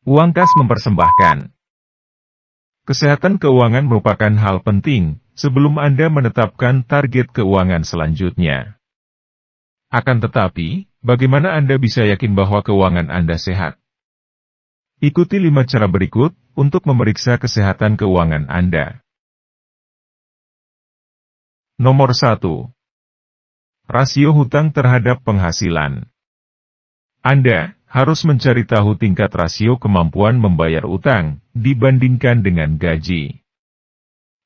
Uang kas mempersembahkan. Kesehatan keuangan merupakan hal penting sebelum Anda menetapkan target keuangan selanjutnya. Akan tetapi, bagaimana Anda bisa yakin bahwa keuangan Anda sehat? Ikuti 5 cara berikut untuk memeriksa kesehatan keuangan Anda. Nomor 1. Rasio hutang terhadap penghasilan. Anda harus mencari tahu tingkat rasio kemampuan membayar utang dibandingkan dengan gaji.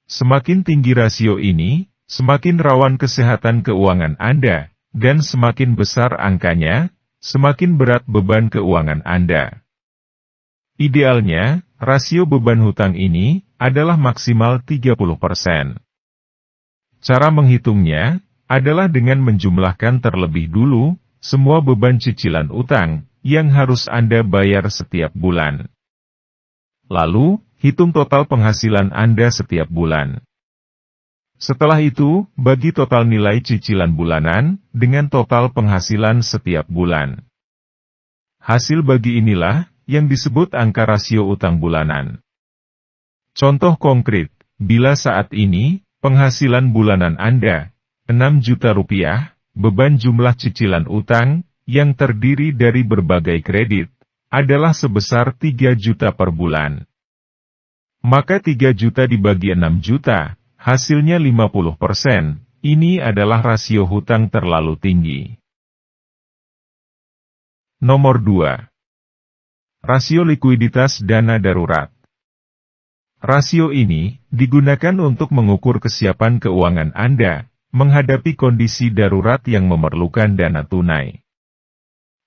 Semakin tinggi rasio ini, semakin rawan kesehatan keuangan Anda, dan semakin besar angkanya, semakin berat beban keuangan Anda. Idealnya, rasio beban hutang ini adalah maksimal 30%. Cara menghitungnya adalah dengan menjumlahkan terlebih dulu semua beban cicilan utang yang harus Anda bayar setiap bulan. Lalu, hitung total penghasilan Anda setiap bulan. Setelah itu, bagi total nilai cicilan bulanan dengan total penghasilan setiap bulan. Hasil bagi inilah yang disebut angka rasio utang bulanan. Contoh konkret, bila saat ini penghasilan bulanan Anda 6 juta rupiah, beban jumlah cicilan utang yang terdiri dari berbagai kredit adalah sebesar 3 juta per bulan. Maka 3 juta dibagi 6 juta, hasilnya 50%. Ini adalah rasio hutang terlalu tinggi. Nomor 2. Rasio likuiditas dana darurat. Rasio ini digunakan untuk mengukur kesiapan keuangan Anda menghadapi kondisi darurat yang memerlukan dana tunai.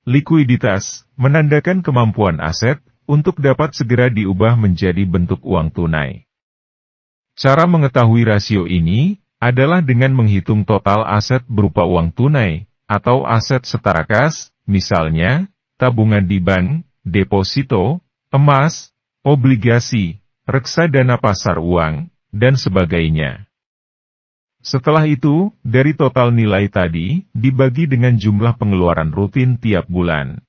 Likuiditas menandakan kemampuan aset untuk dapat segera diubah menjadi bentuk uang tunai. Cara mengetahui rasio ini adalah dengan menghitung total aset berupa uang tunai atau aset setara kas, misalnya tabungan di bank, deposito, emas, obligasi, reksadana pasar uang, dan sebagainya. Setelah itu, dari total nilai tadi, dibagi dengan jumlah pengeluaran rutin tiap bulan.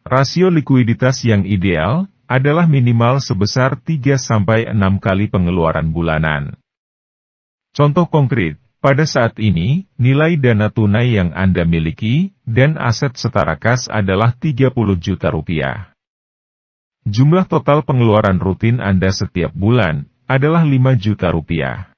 Rasio likuiditas yang ideal adalah minimal sebesar 3-6 kali pengeluaran bulanan. Contoh konkret, pada saat ini, nilai dana tunai yang Anda miliki dan aset setara kas adalah 30 juta rupiah. Jumlah total pengeluaran rutin Anda setiap bulan adalah 5 juta rupiah.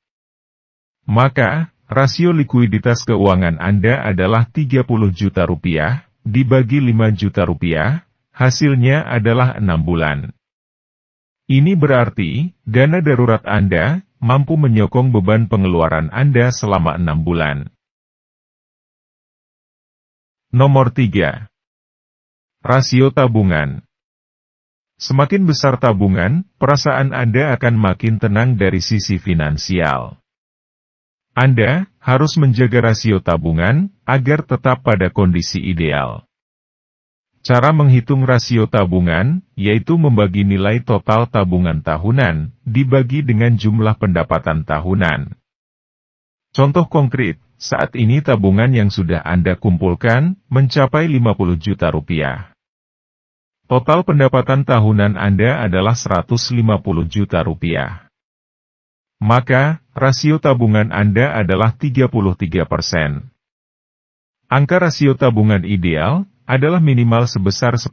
Maka, rasio likuiditas keuangan Anda adalah 30 juta rupiah, dibagi 5 juta rupiah, hasilnya adalah 6 bulan. Ini berarti, dana darurat Anda mampu menyokong beban pengeluaran Anda selama 6 bulan. Nomor 3. Rasio tabungan. Semakin besar tabungan, perasaan Anda akan makin tenang dari sisi finansial. Anda harus menjaga rasio tabungan agar tetap pada kondisi ideal. Cara menghitung rasio tabungan, yaitu membagi nilai total tabungan tahunan, dibagi dengan jumlah pendapatan tahunan. Contoh konkret, saat ini tabungan yang sudah Anda kumpulkan mencapai 50 juta rupiah. Total pendapatan tahunan Anda adalah 150 juta rupiah. Maka, rasio tabungan Anda adalah 33%. Angka rasio tabungan ideal adalah minimal sebesar 10%.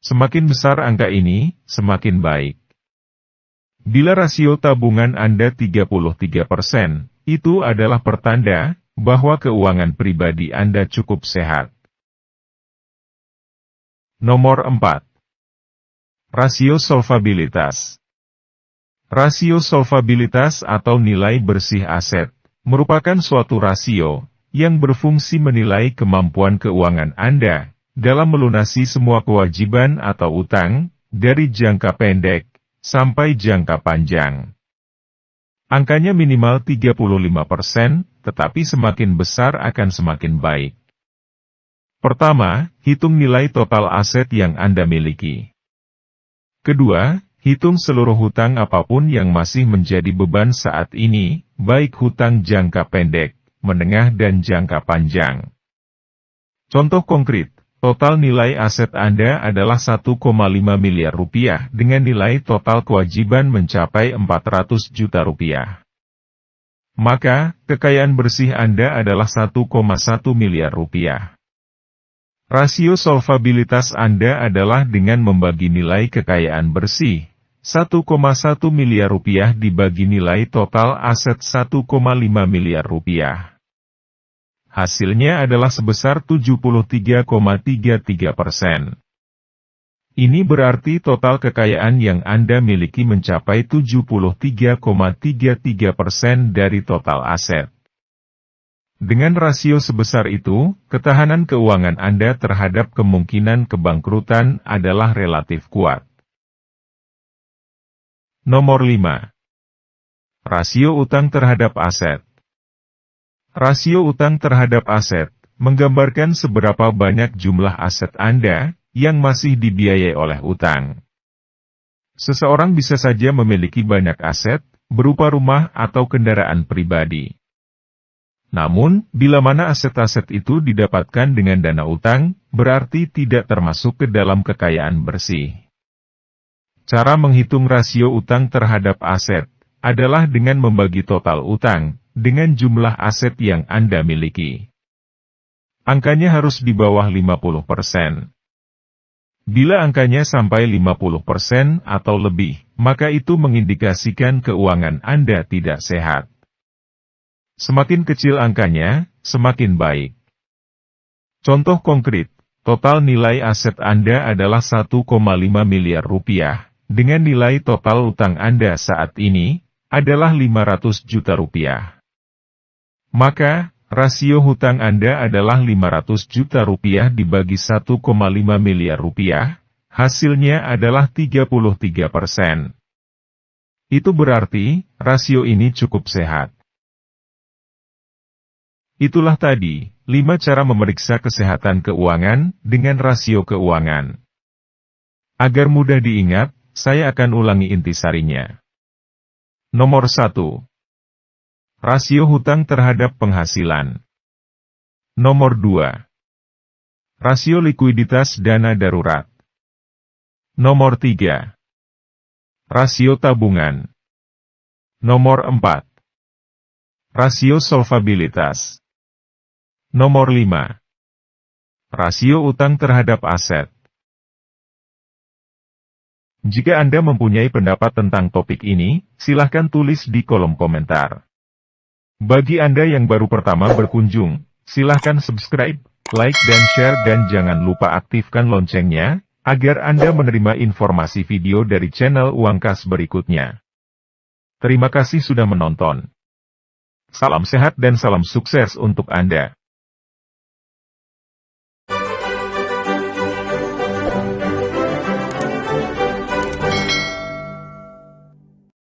Semakin besar angka ini, semakin baik. Bila rasio tabungan Anda 33%, itu adalah pertanda bahwa keuangan pribadi Anda cukup sehat. Nomor 4. Rasio solvabilitas. Rasio solvabilitas atau nilai bersih aset merupakan suatu rasio yang berfungsi menilai kemampuan keuangan Anda dalam melunasi semua kewajiban atau utang dari jangka pendek sampai jangka panjang. Angkanya minimal 35%, tetapi semakin besar akan semakin baik. Pertama, hitung nilai total aset yang Anda miliki. Kedua, hitung seluruh hutang apapun yang masih menjadi beban saat ini, baik hutang jangka pendek, menengah dan jangka panjang. Contoh konkret, total nilai aset Anda adalah 1,5 miliar rupiah dengan nilai total kewajiban mencapai 400 juta rupiah. Maka, kekayaan bersih Anda adalah 1,1 miliar rupiah. Rasio solvabilitas Anda adalah dengan membagi nilai kekayaan bersih, 1,1 miliar rupiah dibagi nilai total aset 1,5 miliar rupiah. Hasilnya adalah sebesar 73,33%. Ini berarti total kekayaan yang Anda miliki mencapai 73,33% dari total aset. Dengan rasio sebesar itu, ketahanan keuangan Anda terhadap kemungkinan kebangkrutan adalah relatif kuat. Nomor 5. Rasio utang terhadap aset. Rasio utang terhadap aset menggambarkan seberapa banyak jumlah aset Anda yang masih dibiayai oleh utang. Seseorang bisa saja memiliki banyak aset, berupa rumah atau kendaraan pribadi. Namun, bila mana aset-aset itu didapatkan dengan dana utang, berarti tidak termasuk ke dalam kekayaan bersih. Cara menghitung rasio utang terhadap aset adalah dengan membagi total utang dengan jumlah aset yang Anda miliki. Angkanya harus di bawah 50%. Bila angkanya sampai 50% atau lebih, maka itu mengindikasikan keuangan Anda tidak sehat. Semakin kecil angkanya, semakin baik. Contoh konkret, total nilai aset Anda adalah 1,5 miliar rupiah, dengan nilai total utang Anda saat ini adalah 500 juta rupiah. Maka, rasio hutang Anda adalah 500 juta rupiah dibagi 1,5 miliar rupiah, hasilnya adalah 33%. Itu berarti, rasio ini cukup sehat. Itulah tadi, 5 cara memeriksa kesehatan keuangan dengan rasio keuangan. Agar mudah diingat, saya akan ulangi intisarinya. Nomor 1. Rasio hutang terhadap penghasilan. Nomor 2. Rasio likuiditas dana darurat. Nomor 3. Rasio tabungan. Nomor 4. Rasio solvabilitas. Nomor 5. Rasio utang terhadap aset. Jika Anda mempunyai pendapat tentang topik ini, silahkan tulis di kolom komentar. Bagi Anda yang baru pertama berkunjung, silahkan subscribe, like dan share dan jangan lupa aktifkan loncengnya, agar Anda menerima informasi video dari channel Uang Kas berikutnya. Terima kasih sudah menonton. Salam sehat dan salam sukses untuk Anda.